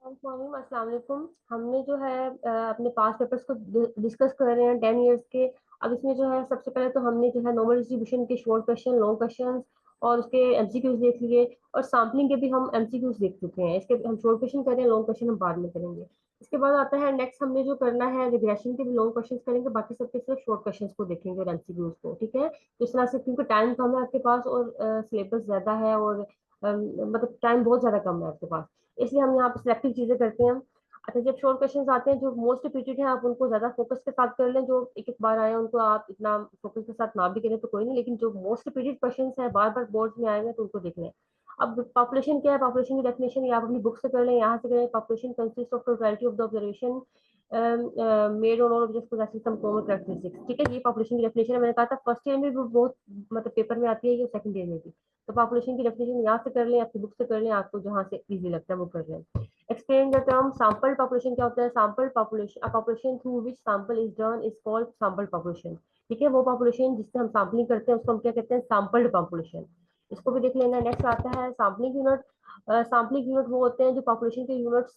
अस्सलाम वालेकुम। हमने जो है अपने पास पेपर्स को डिस्कस कर रहे हैं 10 इयर्स के। अब इसमें जो है सबसे पहले तो हमने जो है नॉर्मल डिस्ट्रीब्यूशन के शॉर्ट क्वेश्चन, लॉन्ग क्वेश्चन और उसके एमसीक्यूज देख लिए। और सैम्पलिंग के भी हम एमसीक्यूज देख चुके हैं। इसके हम शॉर्ट क्वेश्चन करें, लॉन्ग क्वेश्चन हम बाद में करेंगे। इसके बाद आता है नेक्स्ट, हमने जो करना है रिग्रेशन के भी लॉन्ग क्वेश्चन करेंगे, बाकी सबके सिर्फ शॉर्ट क्वेश्चन को देखेंगे और एमसीक्यूज को। ठीक है, तो इस तरह से क्योंकि टाइम कम है आपके पास और सिलेबस ज्यादा है और मतलब टाइम बहुत ज्यादा कम है आपके पास, इसलिए हम यहाँ पे सिलेक्टिव चीजें करते हैं। अच्छा, जब शॉर्ट क्वेश्चंस आते हैं जो मोस्ट रिपीटेड है, आप उनको ज्यादा फोकस के साथ कर लें। जो एक एक बार आए उनको आप इतना फोकस के साथ ना भी करें तो कोई नहीं, लेकिन जो मोस्ट रिपीटेड क्वेश्चंस है, बार बार बोर्ड में आएंगे तो उनको देख लें। अब पॉपुलेशन क्या है, पॉपुलेशन की डेफिनेशन ये आप अपनी बुक से कर लें, यहाँ से करें। Population consist of totality of the observation made on all objects possessing some common characteristics. ठीक है, ये पॉपुलेशन की डेफिनेशन है। मैंने कहा था फर्स्ट ईयर में भी बहुत मतलब पेपर में आती है ये, सेकंड ईयर में भी। तो पॉपुलेशन की डेफिनेशन यहाँ से कर लें, आपकी बुक से कर लें, आपको जहाँ से इजी लगता है वो कर लें। Explain the term sample population. क्या होता है sample population? A population through which sample is done is called sample population. ठीक है, वो पॉपुलेशन जिससे हम सैम्पलिंग करते हैं उसको हम क्या कहते हैं, सैंपल्ड पॉपुलेशन। इसको भी देख लेना। नेक्स्ट आता है सैम्पलिंग यूनिट। सैम्पलिंग यूनिट वो होते हैं जो पॉपुलेशन के यूनिट्स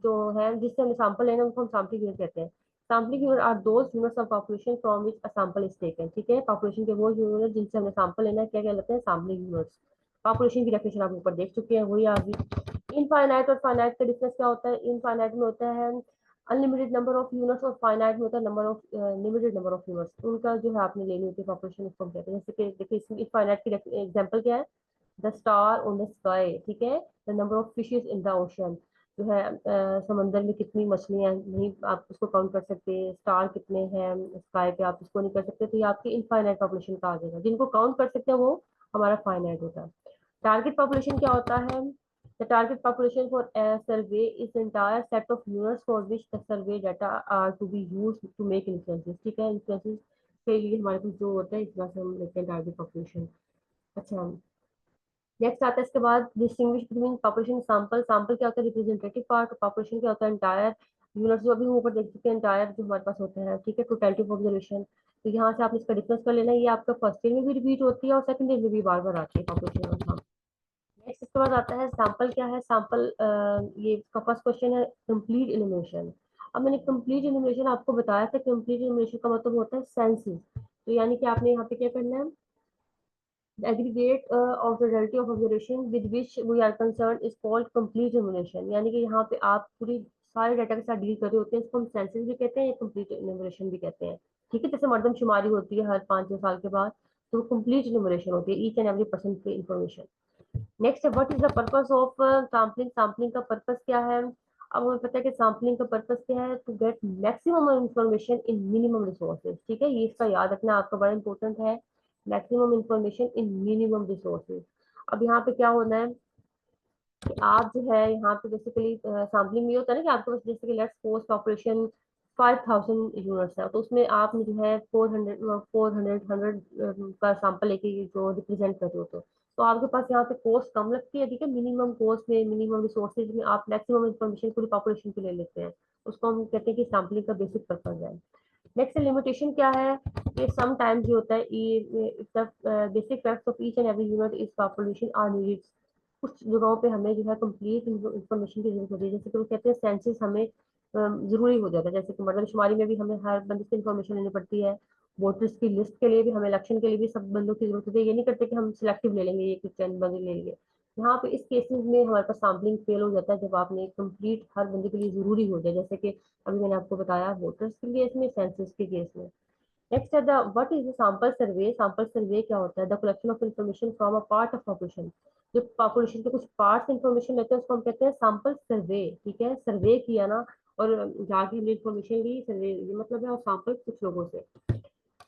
जो है जिससे हमें सैंपल लेना है, उनको हम सैम्पलिंग यूनिट कहते हैं। Sampling unit are those units of population from which a sample is taken. ठीक है, पॉपुलेशन के वो यूनिट जिनसे हमें सैंपल लेना है, क्या कहलाते हैं, सैम्पलिंग यूनिट्स। पॉपुलेशन की डेफिनेशन आप ऊपर देख चुके हैं, वही आ गई। इनफाइनाइट और फाइनाइट का डिफरेंस क्या होता है? इनफाइनाइट में होता है अनलिमिटेड नंबर ऑफ यूनिट्स और फाइनाइट में होता है number of limited number of units. उनका जो है आपने लेनी होती है पॉपुलेशन, उसको हम कहते हैं। जैसे कि देखिए इसमें इनफाइनाइट की एग्जांपल क्या है, the star on the sky. ठीक है, the number of fishes in the ocean. जो है समंदर में कितनी मछलियां नहीं आप उसको काउंट कर सकते, स्टार कितने हैं स्काई पे आप उसको नहीं कर सकते, तो ये आपकी इनफाइनाइट पॉपुलेशन का आ जाएगा। जिनको काउंट कर सकते हैं वो हमारा फाइनाइट होता है। टारगेट पॉपुलेशन क्या होता है? The target population for a survey is the entire set of units for which the survey data are to be used to make inferences। ठीक है, inferences के लिए हमारे पास जो होता है इस तरह से हम लेते हैं टारगेट पॉपुलेशन। अच्छा, नेक्स्ट आता है इसके बाद distinguish between population sample. Sample क्या होता है, रिप्रेजेंटेटिव पार्ट। पॉपुलेशन क्या होता है, एंटायर यूनिट्स, जो अभी हम ऊपर देख चुके हैं, एंटायर जो हमारे पास होता है। ठीक है, टोटलिटी ऑफ ऑब्जर्वेशन। तो यहाँ से आप इसका डिफरेंस कर लेना, ये आपका फर्स्ट ईयर में भी रिपीट होती है और सेकंड ईयर में भी बार बार आती है पॉपुलेशन और सैंपल। नेक्स्ट इसके बाद आता है सैंपल क्या है। सैंपल ये इसका फर्स्ट क्वेश्चन है कंप्लीट इल्यूमिनेशन। अब मैंने कंप्लीट इल्यूमिनेशन आपको बताया था, कंप्लीट इल्यूमिनेशन का मतलब होता है सेंसेस। तो यानी कि आपने यहाँ पे क्या करना है, aggregate of the result of observation with which we are concern is called complete illumination. यानी कि यहाँ पे आप पूरी सारे डाटा के साथ डील कर रहे होते हैं, इसको हम सेंसेस भी कहते हैं या कंप्लीट इल्यूमिनेशन भी कहते हैं। ठीक है, जैसे मरदमशुमारी होती है हर 5 6 साल के बाद, तो कंप्लीट इल्यूमिनेशन होती है, ईच एंड एवरी पर्सन की इंफॉर्मेशन। नेक्स्ट है what is the purpose of sampling. Sampling का पर्पस क्या है? अब हमें पता है कि सैम्पलिंग का पर्पस क्या है, to get maximum information in minimum resources. ठीक है, ये इसका याद रखना आपका बड़ा इंपॉर्टेंट है, maximum information in minimum resources. अब यहाँ पे क्या होना है कि आप जो है यहाँ पे बेसिकली सैम्पलिंग में ये होता है ना कि आपके पास जैसे कि लेट्स सपोज पॉपुलेशन 5000 यूनिट्स है, तो उसमें आपने जो है 400 का सैंपल लेके जो रिप्रेजेंट कर रहे हो, तो आपके पास यहाँ पे कॉस्ट कम लगती है। ठीक है, मिनिमम कॉस्ट में मिनिमम रिसोर्सेज में आप मैक्सिमम इंफॉर्मेशन पूरी पॉपुलेशन के ले लेते हैं, उसको हम कहते हैं कि सैम्पलिंग का बेसिक पर्पज है। नेक्स्ट लिमिटेशन क्या है, कि सम टाइम्स जो होता है ये basic facts of each and every unit is population are needed. कुछ जगहों पे हमें जो है कंप्लीट इंफॉर्मेशन की जरूरत होती है, जैसे कि वो कहते हैं सेंसस हमें जरूरी हो जाता है। जैसे कि मर्दमशुमारी में भी हमें हर बंदे से इंफॉर्मेशन लेनी पड़ती है, वोटर्स की लिस्ट के लिए भी हमें, इलेक्शन के लिए भी सब बंदों की जरूरत होती है। ये नहीं करते कि हम सिलेक्टिव ले लेंगे, ये कुछ चंद बंदे ले लेंगे। यहाँ पे इस केसेस में हमारे पास सैम्पलिंग फेल हो जाता है, जब आपने कंप्लीट हर बंदे के लिए जरूरी हो जाए, जैसे कि अभी मैंने आपको बताया वोटर्स के केस में, सेंसस के केस में। नेक्स्ट है the what is the sample survey. Sample survey क्या होता है? The collection of information from a part of population. जो पॉपुलेशन के कुछ पार्ट इंफॉर्मेशन लेते हैं उसको हम कहते हैं सैंपल सर्वे। ठीक है, सर्वे किया ना और जाके हमने इंफॉर्मेशन ली, सर्वे ये मतलब है, और सैंपल कुछ लोगों से।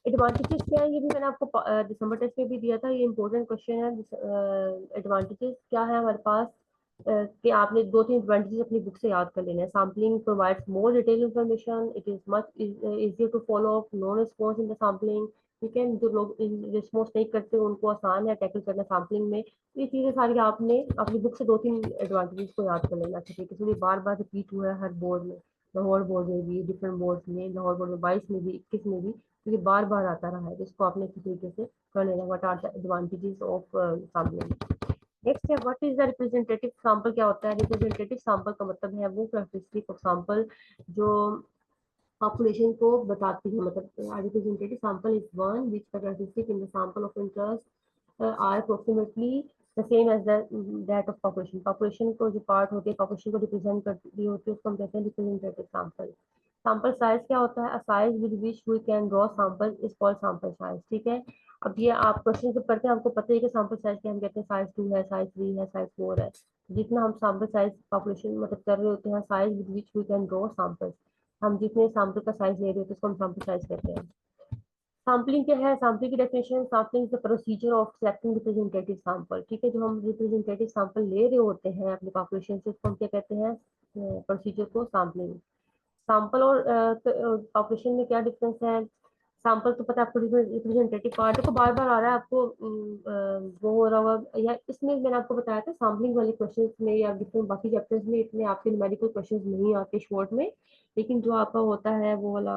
एडवांटेजेस क्या है, ये भी मैंने आपको दिसंबर टेस्ट में भी दिया था, ये इंपॉर्टेंट क्वेश्चन है। एडवांटेजेस क्या है हमारे पास, कि आपने 2 3 एडवांटेजेस अपनी बुक से याद कर लेना है। Sampling provides more detail information, it is much easier to follow up no response in the sampling. ठीक है, जो लोग रिस्पॉन्स नहीं करते उनको आसान है टैकल करना सैम्पलिंग में। तो ये चीजें सारी आपने अपनी बुक से 2 3 एडवांटेजेस को याद कर लेना चाहिए, इसलिए बार बार रिपीट हुआ है हर बोर्ड में, लाहौर बोर्ड में भी, डिफरेंट बोर्ड में, लाहौर बोर्ड में 22 में भी, 21 में भी, तो ये बार बार आता रहा है, जिसको आपने अच्छी तरीके से कर लेना। What are the advantages of sampling. Next है what is the representative sample. क्या होता है रिप्रेजेंटेटिव सैंपल? का मतलब है वो कैरेक्टरिस्टिक ऑफ सैंपल जो पॉपुलेशन को बताती है। मतलब representative sample is one which characteristic in the sample of interest are approximately the same as that of population. Population को जो पार्ट होती है पॉपुलेशन को रिप्रेजेंट करती होती है उसको हम कहते हैं रिप्रेजेंटेटिव सैंपल। सैंपल साइज क्या होता है? A size with which we can draw sample is called sample size. ठीक है, अब ये आप क्वेश्चन जब पढ़ते हैं आपको पता है कि सैंपल साइज क्या हम कहते हैं साइज 2 है, साइज 3 है, साइज 4 है। जितना हम सैंपल साइज पॉपुलेशन मतलब कर रहे होते हैं size with which we can draw sample, हम जितने सैंपल का साइज ले रहे होते हैं उसको हम सैंपल साइज कहते हैं। सैम्पलिंग क्या है? सैम्पलिंग की definition sampling is the procedure of selecting representative sample. ठीक है, जो हम रिप्रेजेंटेटिव सैंपल ले रहे होते हैं अपनी पॉपुलेशन से उसको हम क्या कहते हैं? प्रोसीजर को सैम्पलिंग। सैंपल और पॉपुलेशन में क्या डिफरेंस है? सैंपल तो पता है आपको रिप्रेजेंटेटिव पार्ट को बार बार आ रहा है आपको वो हो रहा होगा या इसमें मैंने आपको बताया था सैम्पलिंग वाले क्वेश्चंस में या डिफरेंट बाकी चैप्टर्स में इतने आपके न्यूमेरिकल क्वेश्चंस नहीं आते शॉर्ट में, लेकिन जो आपका होता है वो वाला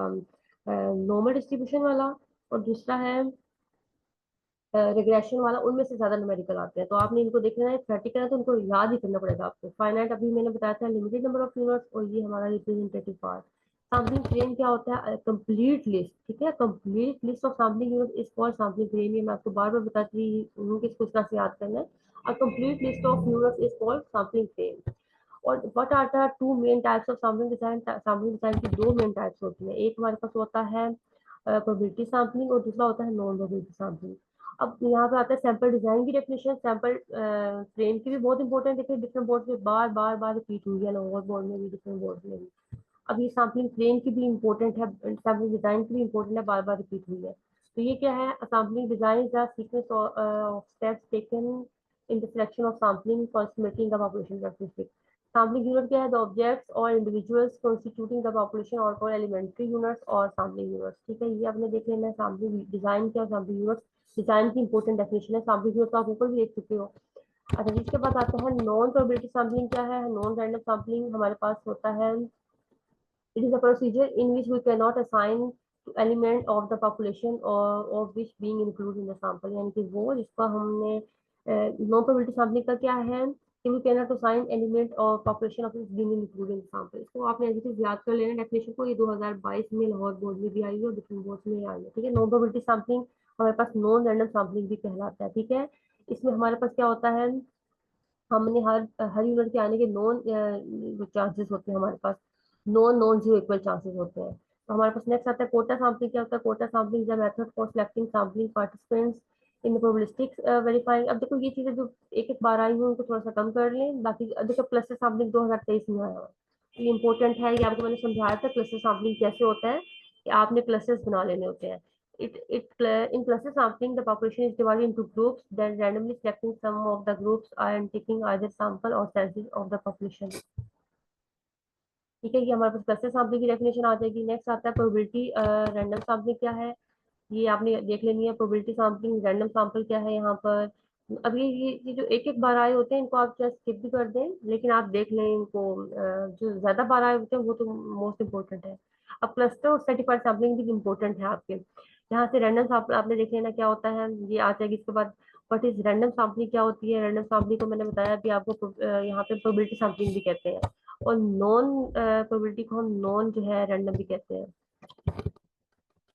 नॉर्मल डिस्ट्रीब्यूशन वाला और दूसरा है रिग्रेशन वाला, उनमें से ज्यादा न्यूमेरिकल आते हैं। तो आपने इनको देखना है, थ्योरेटिकल है तो उनको याद ही करना पड़ेगा आपको। फाइनाइट अभी मैंने बताया था लिमिटेड नंबर ऑफ यूनिट्स, और ये हमारा रिप्रेजेंटेटिव पार्ट। सैम्पलिंग फ्रेम क्या होता है? Complete list. ठीक है, complete list of sampling unit is called sampling frame. ये मैं आपको बार बार बताती हूँ कि इसको इस तरह से याद करना है। A complete list of units is called sampling frame. और what are the two main types of sampling design? Sampling design की दो मेन टाइप्स होती हैं। एक हमारे पास होता है प्रोबेबिलिटी सैम्पलिंग और दूसरा होता है नॉन प्रोबेबिलिटी सैम्पलिंग। अब यहाँ पे आता है सैंपल डिजाइन की डेफिनेशन। सैंपल फ्रेम की भी बहुत इंपॉर्टेंट, देखिए डिफरेंट बोर्ड में बार बार बार रिपीट हुई है, लोअर बोर्ड में भी डिफरेंट बोर्ड में भी। अब ये सैम्पलिंग फ्रेम की भी इंपॉर्टेंट है, सैम्पलिंग डिजाइन की भी इंपॉर्टेंट है, बार बार रिपीट हुई है। तो ये क्या है? Sampling design is the sequence of steps taken in the selection of sampling for estimating the population characteristic. Sampling unit क्या है? द ऑब्जेक्ट्स और इंडिविजुअल्स कॉन्स्टिट्यूटिंग द पॉपुलेशन और कॉल्ड एलिमेंट्री यूनिट्स और सैम्पलिंग यूनिट्स। ठीक है, ये आपने देख लेना है सैम्पलिंग डिजाइन क्या, सैम्पलिंग यूनिट्स डिजाइन की इंपॉर्टेंट डेफिनेशन है। सैम्पलिंग यूनिट तो आप ऊपर भी देख चुके हो। अच्छा, जिसके बाद आता है नॉन प्रोबेबिलिटी सैम्पलिंग। क्या है नॉन रैंडम सैम्पलिंग? हमारे पास होता है it is a procedure in which we cannot assign to element of the population or of which being included in the sample। यानी कि वो जिसका हमने नो प्रोबेबिलिटी सैम्पलिंग का क्या है कि we cannot assign element of population of which being included in the sample। इसको आपने ऐसे ही याद कर लेना डेफिनेशन को। ये 2022 में लाहौर बोर्ड में भी आई है और डिफरेंट बोर्ड में आई है। ठीक है, नो प्रोबेबिलिटी सैम्पलिंग हमारे पास नॉन रैंडम सैम्पलिंग भी कहलाता है। ठीक है, इसमें हमारे पास क्या होता है? हमने हर यूनिट के आने के नॉन चांसेस होते हैं हमारे पास, non non zero equal chances होते हैं। तो हमारे पास नेक्स्ट आता है कोटा सैम्पलिंग। क्या होता है quota sampling? Is a method for selecting sampling participants in the probabilistic verifying. अब देखो ये चीजें जो एक एक बार आई हुई उनको थोड़ा सा कम कर लें, बाकी देखो क्लस्टर सैम्पलिंग 2023 में आया हुआ है। ये इंपॉर्टेंट है, ये आपको मैंने समझाया था क्लस्टर सैम्पलिंग कैसे होता है कि आपने क्लस्टर्स बना लेने होते हैं। In cluster sampling, the population is divided into groups, then randomly selecting some of the groups and taking either sample or census of the population। ठीक है, ये हमारे पास क्लस्टर सैम्पलिंग की डेफिनेशन आ जाएगी। नेक्स्ट आता है प्रोबेबिलिटी रैंडम सैम्पलिंग। क्या है? ये आपने देख लेनी है। प्रोबेबिलिटी सैम्पलिंग रैंडम सैम्पल क्या है यहाँ पर? अब ये जो एक एक बार आए होते हैं इनको आप जस्ट स्किप भी कर दें, लेकिन आप देख लें इनको। जो ज्यादा बार आए होते हैं वो तो मोस्ट इंपॉर्टेंट है। अब क्लस्टर और स्ट्रेटिफाइड सैम्पलिंग भी इंपॉर्टेंट है आपके। यहाँ से रैंडम सैम्पल आपने देख लेना क्या होता है, ये आ जाएगी। इसके बाद व्हाट इज रैंडम सैम्पलिंग? क्या होती है रैंडम सैम्पलिंग? को मैंने बताया कि आपको यहाँ पे प्रोबेबिलिटी सैम्पलिंग भी कहते हैं और नॉन प्रोबेबिलिटी को हम नॉन जो है रैंडम भी कहते हैं।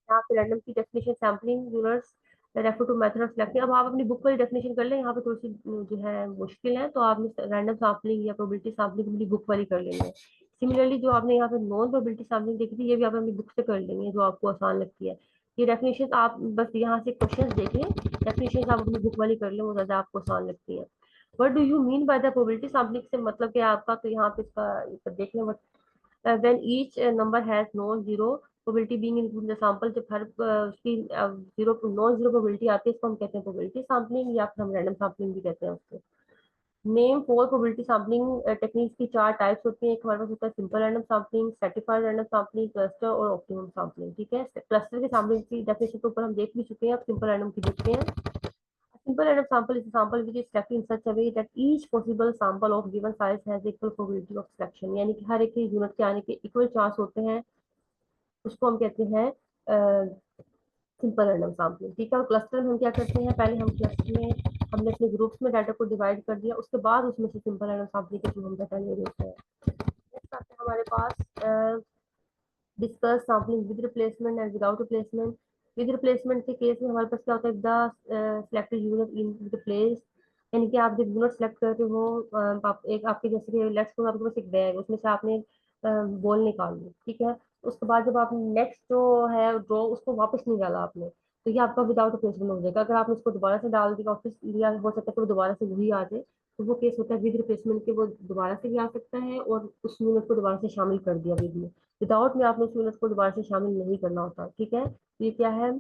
यहाँ पे रैंडम की definition sampling units refer to method of selecting. अब आप अपनी बुक वाली डेफिनेशन कर लें, यहाँ पे थोड़ी सी जो है मुश्किल है, तो आपने रैंडम सैम्पलिंग या प्रोबेबिलिटी सैम्पलिंग अपनी बुक वाली कर लेंगे। सिमिलरली जो आपने यहाँ पे नॉन प्रोबेबिलिटी सैम्पलिंग देखी थी ये भी आप अपनी बुक से कर लेंगे जो आपको आसान लगती है। ये डेफिनेशन आप बस यहाँ से क्वेश्चन देख लें, डेफिनेशन आप अपनी बुक वाली कर लें, वो ज्यादा आपको आसान लगती है। What do you mean by the probability sampling से मतलब क्या है आपका? तो यहाँ पे इसका देख लें। when each number has non-zero probability being included in the sample। जब हर उसकी जीरो नॉन जीरो प्रोबेबिलिटी आती है इसको हम कहते हैं प्रोबेबिलिटी सैम्पलिंग या फिर हम रैंडम सैम्पलिंग भी कहते हैं उसको। Name four probability sampling techniques की चार टाइप्स होती हैं। एक हमारे पास होता है simple random sampling, stratified random sampling, cluster और ऑप्टिमम सैम्पलिंग। ठीक है, क्लस्टर की सैम्पलिंग की डेफिनेशन के ऊपर हम देख भी चुके हैं, अब सिंपल रैंडम की देखते हैं। Simple random sample is a sample which is selected in such a way that each possible sample of given size has equal probability of selection। यानी कि हर एक यूनिट के आने के इक्वल चांस होते हैं, उसको हम कहते हैं सिंपल रैंडम सैम्पलिंग। ठीक है, और क्लस्टर में हम क्या करते हैं? पहले हम क्लस्टर में हमने अपने ग्रुप्स में डाटा को डिवाइड कर दिया, उसके बाद उसमें से सिंपल रैंडम सैम्पलिंग के थ्रू हम डाटा ले लेते हैं। नेक्स्ट आते हैं हमारे पास discuss sampling with replacement and without replacement. With replacement के केस में हमारे पास क्या होता है, the selected unit in replace, यानी कि आप जब यूनिट सेलेक्ट करते हो, आप एक आपके जैसे कि लेट्स सपोज आपके पास एक बैग, उसमें से आपने बॉल निकाल ली, ठीक है। उसके बाद जब आप नेक्स्ट जो है ड्रॉ, उसको वापस नहीं डाला आपने, तो ये आपका विदाउट रिप्लेसमेंट हो जाएगा। अगर आपने उसको दोबारा से डाल दिया वापस लिया, हो सकता है कि वो दोबारा से वही आ जाए, तो वो केस होता है विद रिप्लेसमेंट के, वो दोबारा से भी आ सकता है और उस यूनिट को दोबारा से शामिल कर दिया विद में। विदाउट में आपने उस यूनिट को दोबारा से शामिल नहीं करना होता, ठीक है। तो ये क्या है,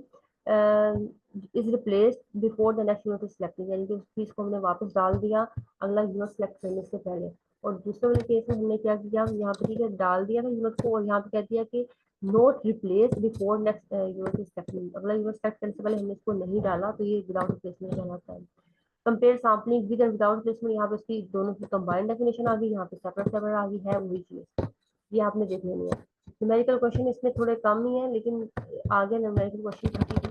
is replaced before the next unit is selected, यानी कि उस चीज को हमने वापस डाल दिया अगला यूनिट सेलेक्ट करने से पहले। और दूसरे वाले केस में हमने क्या किया, यहाँ पे ठीक है डाल दिया था यूनिट को, और यहाँ पे कह दिया कि note replace before next unit is selected, अगला यूनिट सेलेक्ट करने से पहले हमने इसको नहीं डाला, तो ये विदाउट रिप्लेसमेंट कहलाता है। Compare sampling with and without replacement, यहाँ पे उसकी दोनों की कंबाइंड डेफिनेशन आ गई, यहाँ पे सेपरेट सेपरेट आ गई है, वही चीज ये आपने देख लेनी है। न्यूमेरिकल क्वेश्चन इसमें थोड़े कम ही है, लेकिन आगे numerical question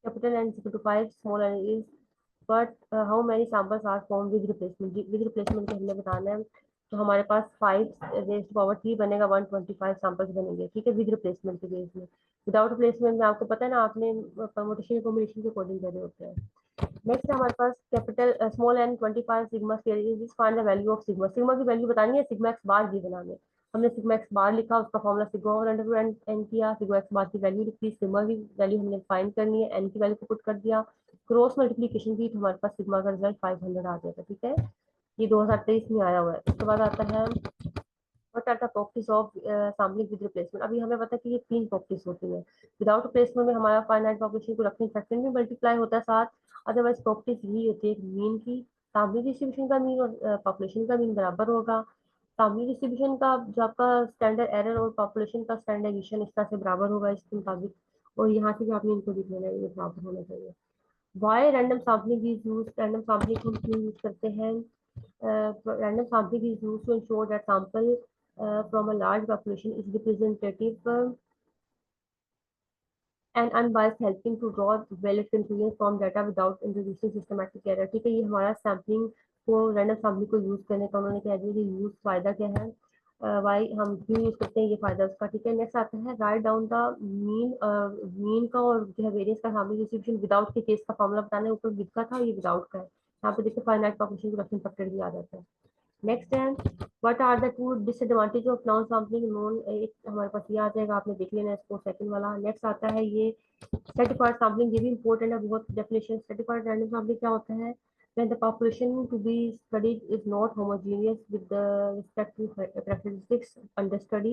capital N is equal to 5, small n is, but how many samples are formed with replacement? With replacement के हमने बताना है, तो हमारे पास 5 raised to power 3 बनेगा, 125 सैंपल्स बनेंगे, ठीक है, विद रिप्लेसमेंट के केस में। विदाउट रिप्लेसमेंट में आपको पता है ना, आपने परमुटेशन कॉम्बिनेशन के अकॉर्डिंग करे होते हैं। नेक्स्ट हमारे पास capital small N 25 sigma square, find the value of sigma. Sigma की वैल्यू बतानी है, सिग्मा एक्स बार भी बनाने। हमने सिग्मा एक्स बार लिखा, उसका फॉर्मूला सिग्मा और अंडर रूट एन किया, सिग्मा एक्स बार की वैल्यू लिखी, सिग्मा की वैल्यू हमने फाइंड करनी है, एन की वैल्यू को पुट कर दिया, क्रॉस मल्टीप्लीकेशन की, तो हमारे पास सिग्मा का रिजल्ट 500 आ जाएगा, ठीक है। ये 2023 में आया हुआ है। उसके बाद आता है what are the properties of sampling with replacement. अभी हमें पता है कि ये 3 प्रॉपर्टीज होती है। विदाउट रिप्लेसमेंट में हमारा फाइनाइट पॉपुलेशन को रखने फैक्टर में मल्टीप्लाई होता है 7। अदरवाइज प्रॉपर्टीज यही होती है, मीन की, सैम्पलिंग डिस्ट्रीब्यूशन का मीन और पॉपुलेशन का मीन बराबर होगा। सैम्पलिंग डिस्ट्रीब्यूशन का जो आपका स्टैंडर्ड एरर और पॉपुलेशन का स्टैंडर्ड एडिशन इस तरह से बराबर होगा इसके मुताबिक, और यहाँ से भी आपने इनको लिख लेना है, ये बराबर होना चाहिए। Why random sampling is use, random sampling हम क्यों यूज करते हैं? Random sampling is used to ensure that sample from a large population is representative and unbiased, helping to draw valid conclusions from data without introducing systematic error। ठीक है, ये हमारा sampling को, random sampling को use करने का उन्होंने कह दिया कि यूज फायदा क्या है, वाई हम क्यों यूज करते हैं, ये फायदा उसका, ठीक है। नेक्स्ट आता है write down the mean, mean का और जो है वेरियंस का सैम्पलिंग डिस्ट्रीब्यूशन विदाउट के केस का फॉर्मूला बताना है, ऊपर विद का था, ये विदाउट का है। यहाँ पे देखिए फाइनाइट पॉपुलेशन को रखने फैक्टर भी आ जाता है। नेक्स्ट है what are the two disadvantage of non sampling non, एक हमारे पास ये आ जाएगा, आपने देख लेना है इसको, सेकंड वाला। नेक्स्ट आता है ये स्ट्रैटिफाइड सैम्पलिंग, ये भी इंपॉर्टेंट है बहुत, डेफिनेशन। स्ट्रैटिफाइड रैंडम सैम्पलिंग क्या होता है, when the population to be studied is not homogeneous with the respective characteristics under study,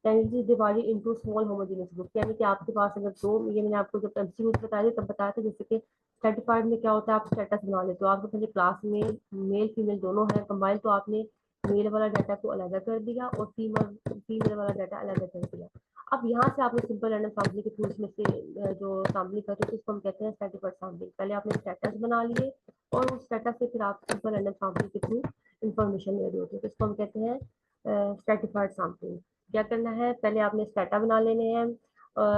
then it is divided into small homogeneous groups। यानी कि आपके पास अगर दो, ये मैंने आपको जब एमसीक्यूज बताया था तब बताया था, जैसे कि स्ट्रैटिफाइड में क्या होता है, आप स्टेटस बना लेते हो, आपके पहले क्लास में मेल फीमेल दोनों है कंबाइन, तो आपने मेल वाला डाटा को अलग कर दिया और फीमेल वाला डाटा अलग कर दिया। अब यहाँ से आपने सिंपल रैंडम सैम्पलिंग के थ्रू इसमें से जो सैम्पलिंग करते हैं, इसको हम कहते हैं स्ट्रैटिफाइड सैम्पलिंग। पहले आपने स्टेटस बना लिए और उस स्टेटस से फिर आप सिंपल रैंडम सैम्पलिंग के थ्रू इंफॉर्मेशन ले रहे होते हैं, तो इसको हम कहते हैं स्ट्रैटिफाइड सैम्पलिंग। क्या करना है, पहले आपने स्टेटा बना लेने हैं,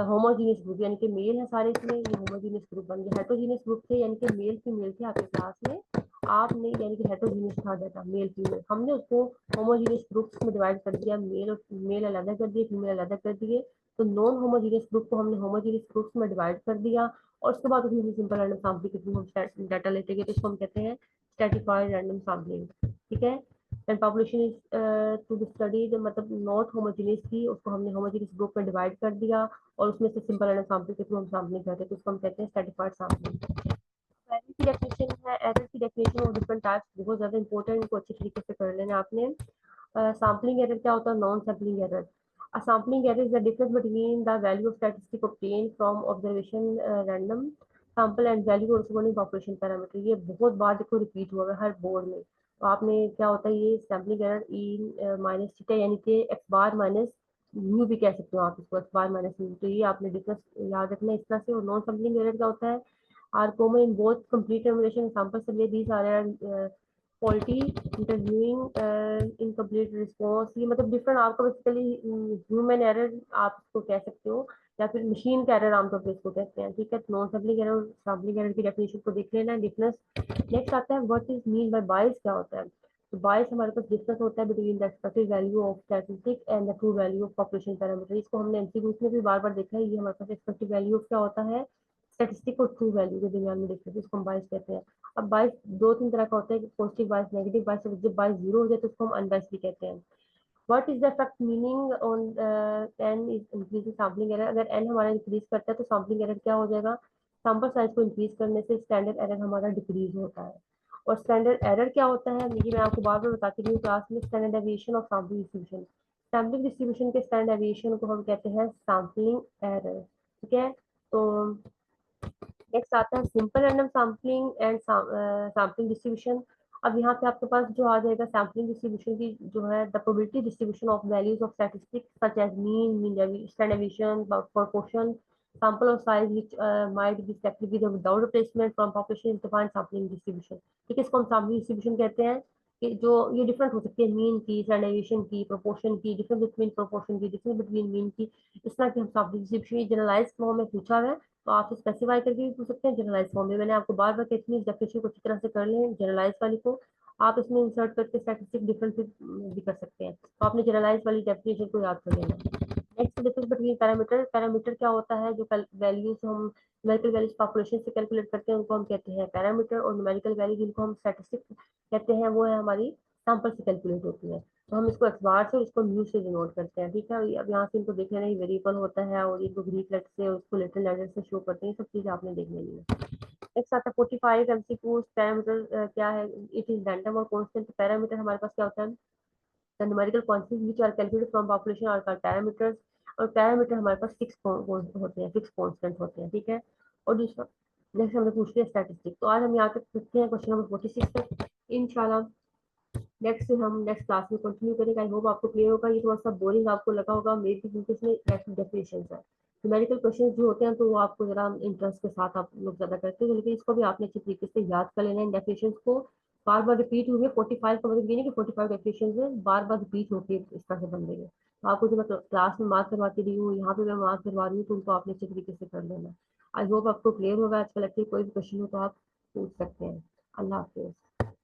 होमोजीनियस ग्रुप, यानी कि मेल है सारे इसमें, ये होमोजीनियस ग्रुप बन गया। हेटरोजीनियस ग्रुप थे, यानी कि मेल फीमेल थे आपके क्लास में, आपने यानी कि हेटरोजीनियस था डाटा मेल फीमेल, हमने उसको होमोजीनियस ग्रुप्स में डिवाइड कर दिया, मेल और मेल अलग कर दिए, फीमेल अलग कर दिए, तो नॉन होमोजीनियस ग्रुप को हमने होमोजीनियस ग्रुप्स में डिवाइड कर दिया, और उसके बाद उसमें से सिंपल रैंडम सैम्पलिंग के थ्रू हम डाटा लेते गए, तो इसको हम कहते हैं स्ट्रैटिफाइड रैंडम सैम्पलिंग, ठीक है। And population is to be studied, मतलब नॉट होमोजीनियस थी, उसको हमने होमोजीनियस ग्रुप में डिवाइड कर दिया, और उसमें से सिंपल रैंडम सैम्पलिंग के थ्रू हम सैम्पलिंग करते हैं, तो इसको हम कहते हैं स्ट्रैटिफाइड सैम्पलिंग। एरर की डेफिनेशन है, एरर की डेफिनेशन और डिफरेंट टाइप्स बहुत ज्यादा इंपॉर्टेंट, इनको अच्छी तरीके से कर लेना आपने। सैम्पलिंग एरर क्या होता है, non sampling error. A sampling error is the difference between the value of statistic obtained from observation random sample and value corresponding population parameter। ये बहुत बार देखो रिपीट हुआ है हर बोर्ड में, तो आपने क्या होता है, ये sampling error E minus theta, यानी कि एक्स बार माइनस म्यू भी कह सकते हो आप इसको, एक्स बार माइनस म्यू, तो ये आपने डिफरेंस याद रखना है इस तरह से। और नॉन सैम्पलिंग एरर क्या होता है, are common in both complete termination and sample survey। These are faulty interviewing, incomplete response, ये मतलब डिफरेंट आपका बेसिकली ह्यूमन एरर आप इसको कह सकते हो, या फिर मशीन का एरर आमतौर पर इसको कहते हैं, ठीक है। Non sampling error, sampling error की डेफिनेशन को देख लेना है, डिफरेंस। नेक्स्ट आता है व्हाट इज मीन बाय बायस, क्या होता है। तो बायस हमारे पास डिफरेंस होता है between the expected value of statistic and the true value of population parameter. इसको हमने एमसीक्यूज में भी बार बार देखा है। ये हमारे पास एक्सपेक्टेड वैल्यू ऑफ क्या होता है, स्टैटिस्टिक और ट्रू वैल्यू के दरमियान में डिफरेंस, इसको हम बायस कहते हैं। अब बायस दो तीन तरह का होता है, पॉजिटिव बायस, नेगेटिव बायस। जब बायस जीरो हो जाए तो उसको हम अनबायस भी कहते हैं। What is the effect meaning on an is increasing sampling error. अगर एन हमारा इंक्रीज करता है तो सैम्पलिंग एरर क्या हो जाएगा, सैंपल साइज को इंक्रीज करने से स्टैंडर्ड एरर हमारा डिक्रीज होता है। और स्टैंडर्ड एरर क्या होता है, ये मैं आपको बार बार बताती रही हूँ क्लास में, standard deviation of sampling distribution. Sampling distribution के स्टैंडर्ड डेविएशन को हम कहते हैं सैम्पलिंग एरर, ठीक है। तो नेक्स्ट आता है simple random sampling and sampling distribution. अब यहाँ पे आपके पास जो आ जाएगा सैम्पलिंग डिस्ट्रीब्यूशन की जो है, the probability distribution of values of statistics such as mean, standard deviation, proportion, sample of size which might be selected with or without replacement from population is defined sampling distribution। ठीक है, इसको हम sampling distribution कहते हैं कि जो ये different हो सकती है मीन की, स्टैंडर्डाइजेशन की, प्रोपोर्शन की, डिफरेंस बिटवीन प्रोपोर्शन की, डिफरेंस बिटवीन मीन की। इस तरह की हम सैम्पलिंग डिस्ट्रीब्यूशन जनरलाइज फॉर्म में पूछा है, तो आप स्पेसिफाई करके भी पूछ सकते हैं जनरलाइज फॉर्म में। मैंने आपको बार बार कहती हूँ इस डेफिनेशन को अच्छी तरह से कर लें, जनरलाइज वाली को आप इसमें इंसर्ट करके स्टैटिस्टिक डिफरेंस भी कर सकते हैं। तो आपने जनरलाइज वाली डेफिनेशन को याद कर लेना। Next difference between parameter. Parameter क्या होता है, जो वैल्यूज हम न्यूमेरिकल वैल्यूज पॉपुलेशन से कैलकुलेट करते हैं उनको हम कहते हैं पैरामीटर, और न्यूमेरिकल वैल्यू जिनको हम स्टैटिस्टिक कहते हैं वो है हमारी सैंपल से कैलकुलेट होती है। तो हम इसको एक्स बार से और इसको म्यू से डिनोट करते हैं, ठीक है। अब यहाँ से इनको देख लेना, वेरिएबल होता है और इनको ग्रीक लेटर से और इसको लिटिल लेटर से शो करते हैं, ये सब चीजें आपने देख लेनी है। नेक्स्ट आता है 45 एमसीक्यूज। पैरामीटर क्या है, इट इज रैंडम और कांस्टेंट। पैरामीटर हमारे पास क्या होता है, the numerical quantities which are calculated from population are called parameters। और पैरामीटर हमारे पास फिक्स होते हैं, फिक्स कांस्टेंट होते हैं, ठीक है। और दूसरा नेक्स्ट हमने पूछ लिया स्टैटिस्टिक। तो आज हम यहाँ तक सीखते हैं क्वेश्चन नंबर 46 तक। इंशाल्लाह नेक्स्ट हम नेक्स्ट क्लास में कंटिन्यू करेंगे। आई होप आपको क्लियर होगा। ये थोड़ा सा बोरिंग आपको लगा होगा मे भी, क्योंकि इसमें डेफिनेशन है। न्यूमेरिकल क्वेश्चन जो होते हैं तो वो आपको जरा इंटरेस्ट के साथ आप लोग ज्यादा करते हैं, लेकिन इसको भी आपने अच्छी तरीके से याद कर लेना है। डेफिनेशन को बार बार रिपीट हुए, 45 का मतलब ये नहीं कि 45 डेफिनेशन है बार बार रिपीट होकर इस तरह से बन रही है। तो आपको जो मैं क्लास में मार्क करवाती रही हूँ, यहाँ पे मैं मार्क करवा रही हूँ, तो उनको आपने अच्छे तरीके से कर लेना। आई होप आपको क्लियर होगा। आज कल कोई भी क्वेश्चन हो तो आप पूछ सकते हैं। अल्लाह हाफिज।